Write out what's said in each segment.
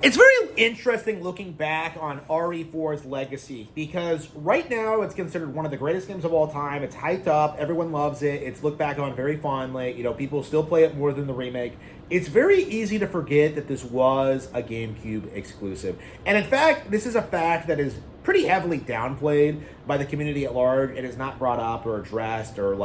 It's very interesting looking back on RE4's legacy because right now it's considered one of the greatest games of all time. It's hyped up, everyone loves it. It's looked back on very fondly. People still play it more than the remake. It's very easy to forget that this was a GameCube exclusive. And in fact, this is a fact that is pretty heavily downplayed by the community at large and is not brought up or addressed or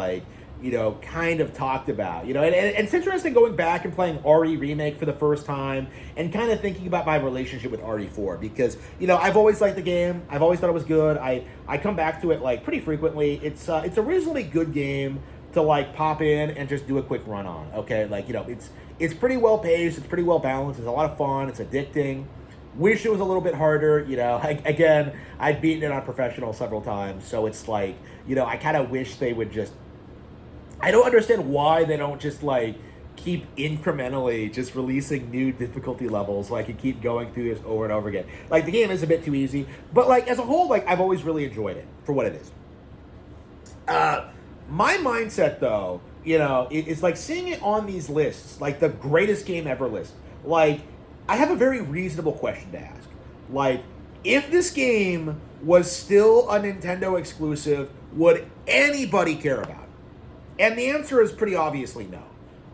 kind of talked about. And it's interesting going back and playing RE Remake for the first time and kind of thinking about my relationship with RE4 because, I've always liked the game. I've always thought it was good. I come back to it, pretty frequently. It's a reasonably good game to, pop in and just do a quick run on, okay? It's pretty well paced. It's pretty well balanced. It's a lot of fun. It's addicting. Wish it was a little bit harder, Again, I've beaten it on professional several times, so it's I kind of wish they would just... I don't understand why they don't just, keep incrementally just releasing new difficulty levels so I can keep going through this over and over again. The game is a bit too easy, but, as a whole, I've always really enjoyed it for what it is. My mindset, though, is, seeing it on these lists, the greatest game ever list, I have a very reasonable question to ask. If this game was still a Nintendo exclusive, would anybody care about it? And the answer is pretty obviously no.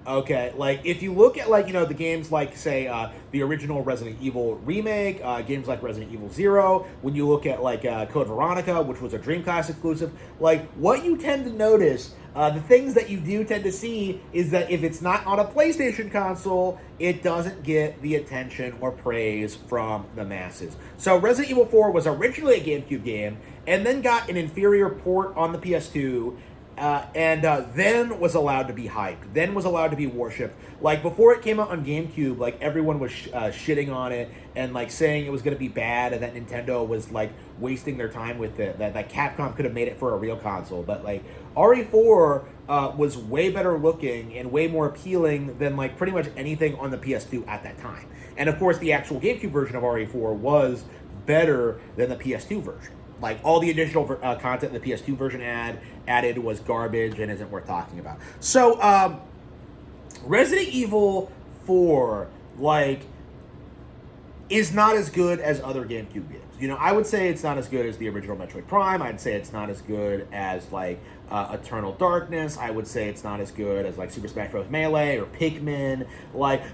Okay, if you look at, the games say, the original Resident Evil remake, games like Resident Evil 0, when you look at, Code Veronica, which was a Dreamcast exclusive, what you tend to notice, the things that you do tend to see is that if it's not on a PlayStation console, it doesn't get the attention or praise from the masses. So Resident Evil 4 was originally a GameCube game, and then got an inferior port on the PS2, and then was allowed to be hyped, then was allowed to be worshipped. Before it came out on GameCube, everyone was shitting on it and saying it was going to be bad and that Nintendo was wasting their time with it, that Capcom could have made it for a real console. But RE4 was way better looking and way more appealing than pretty much anything on the PS2 at that time. And of course the actual GameCube version of RE4 was better than the PS2 version. All the additional content the PS2 version added was garbage and isn't worth talking about. So, Resident Evil 4, is not as good as other GameCube games. I would say it's not as good as the original Metroid Prime. I'd say it's not as good as, Eternal Darkness. I would say it's not as good as, Super Smash Bros. Melee or Pikmin.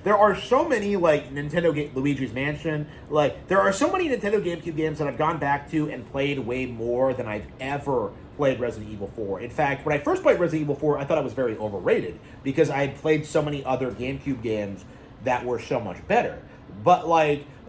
There are so many, Nintendo Luigi's Mansion. There are so many Nintendo GameCube games that I've gone back to and played way more than I've ever played Resident Evil 4. In fact, when I first played Resident Evil 4, I thought it was very overrated because I had played so many other GameCube games that were so much better. But,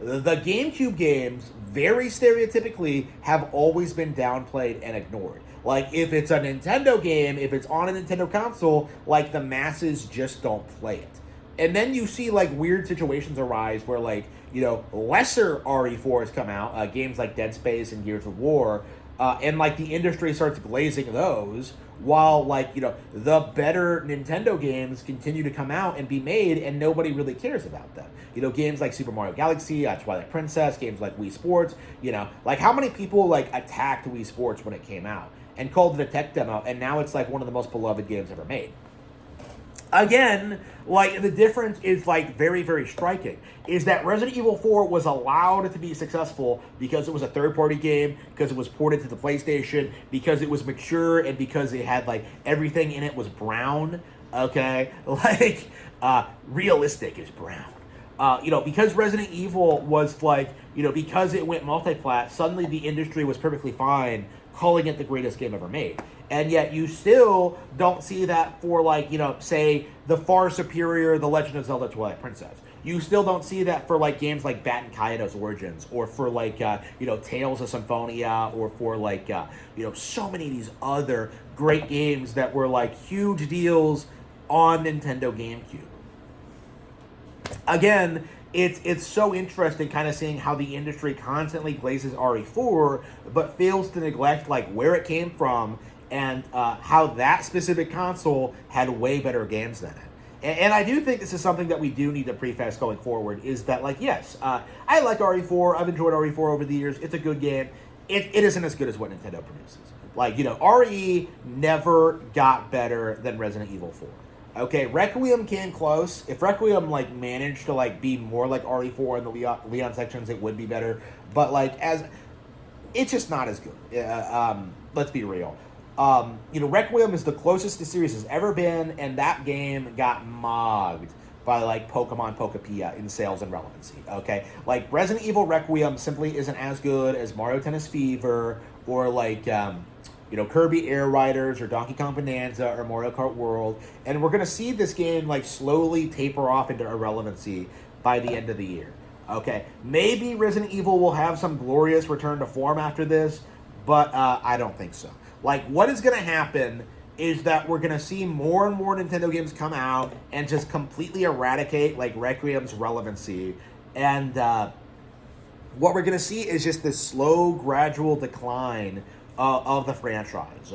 the GameCube games, very stereotypically, have always been downplayed and ignored. If it's a Nintendo game, if it's on a Nintendo console, the masses just don't play it. And then you see, weird situations arise where, lesser RE4s come out, games like Dead Space and Gears of War, and, the industry starts glazing those, while, the better Nintendo games continue to come out and be made, and nobody really cares about them. Games like Super Mario Galaxy, Twilight Princess, games like Wii Sports, how many people, attacked Wii Sports when it came out and called it a tech demo, and now it's, one of the most beloved games ever made. Again, the difference is, very, very striking, is that Resident Evil 4 was allowed to be successful because it was a third-party game, because it was ported to the PlayStation, because it was mature, and because it had, everything in it was brown, okay? Realistic is brown. Because Resident Evil was, because it went multi-plat, suddenly the industry was perfectly fine calling it the greatest game ever made. And yet you still don't see that for, say, the far superior The Legend of Zelda Twilight Princess. You still don't see that for, games like Baten Kaido's Origins, or for, Tales of Symphonia, or for, so many of these other great games that were, huge deals on Nintendo GameCube. Again, it's so interesting kind of seeing how the industry constantly glazes RE4, but fails to neglect, where it came from, and how that specific console had way better games than it. And I do think this is something that we do need to preface going forward, is that, yes, I like RE4, I've enjoyed RE4 over the years, it's a good game, it isn't as good as what Nintendo produces. RE never got better than Resident Evil 4. Okay, Requiem came close. If Requiem like managed to like be more like RE4 in the Leon sections, it would be better. But like as it's just not as good. Let's be real. Requiem is the closest the series has ever been, and that game got mogged by like Pokemon Pokepia in sales and relevancy. Okay, like Resident Evil Requiem simply isn't as good as Mario Tennis Fever or like Kirby Air Riders or Donkey Kong Bonanza or Mario Kart World, and we're gonna see this game like slowly taper off into irrelevancy by the end of the year. Okay, maybe Resident Evil will have some glorious return to form after this, but I don't think so. Like, what is going to happen is that we're going to see more and more Nintendo games come out and just completely eradicate, like, Requiem's relevancy. And what we're going to see is just this slow, gradual decline of the franchise.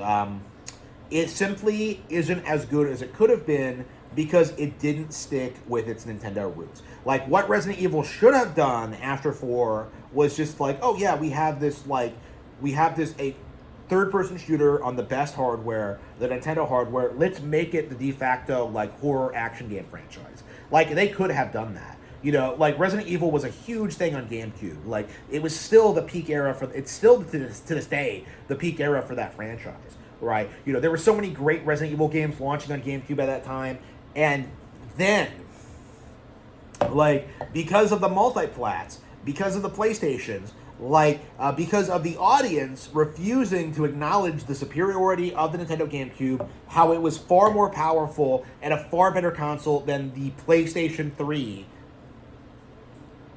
It simply isn't as good as it could have been because it didn't stick with its Nintendo roots. Like, what Resident Evil should have done after 4 was just like, oh yeah, we have this a third-person shooter on the best hardware, the Nintendo hardware. Let's make it the de facto like horror action game franchise. Like, they could have done that. Like Resident Evil was a huge thing on GameCube. Like, it was still the peak era it's still to this day the peak era for that franchise, right? There were so many great Resident Evil games launching on GameCube at that time, and then, like, because of the multiplats, because of the PlayStations, because of the audience refusing to acknowledge the superiority of the Nintendo GameCube, how it was far more powerful and a far better console than the PlayStation 3,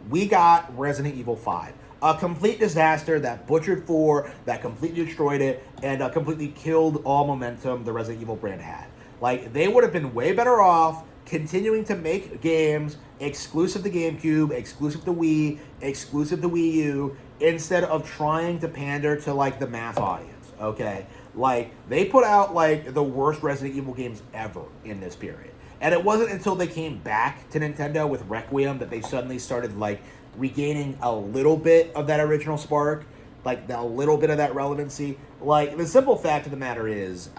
we got Resident Evil 5. A complete disaster that butchered 4, that completely destroyed it, and completely killed all momentum the Resident Evil brand had. Like, they would have been way better off continuing to make games exclusive to GameCube, exclusive to Wii, exclusive to Wii U, instead of trying to pander to, like, the mass audience, okay? Like, they put out, like, the worst Resident Evil games ever in this period. And it wasn't until they came back to Nintendo with Requiem that they suddenly started, like, regaining a little bit of that original spark, like, a little bit of that relevancy. Like, the simple fact of the matter is,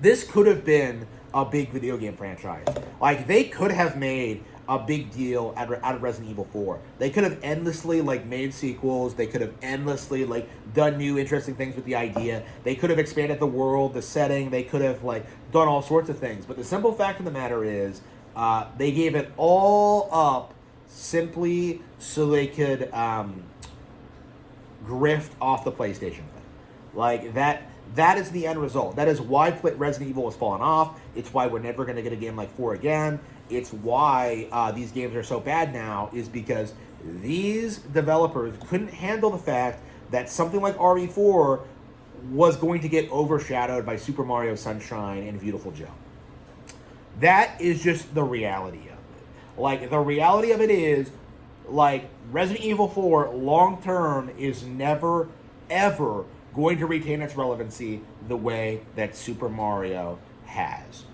this could have been a big video game franchise. Like, they could have made a big deal out of Resident Evil 4. They could have endlessly, like, made sequels. They could have endlessly, like, done new interesting things with the idea. They could have expanded the world, the setting. They could have, like, done all sorts of things. But the simple fact of the matter is, they gave it all up simply so they could grift off the PlayStation thing. Like, that is the end result. That is why Resident Evil has fallen off. It's why we're never going to get a game like 4 again. It's why these games are so bad now, is because these developers couldn't handle the fact that something like RE4 was going to get overshadowed by Super Mario Sunshine and Beautiful Joe. That is just the reality of it. Like, the reality of it is, like, Resident Evil 4 long-term is never, ever going to retain its relevancy the way that Super Mario has.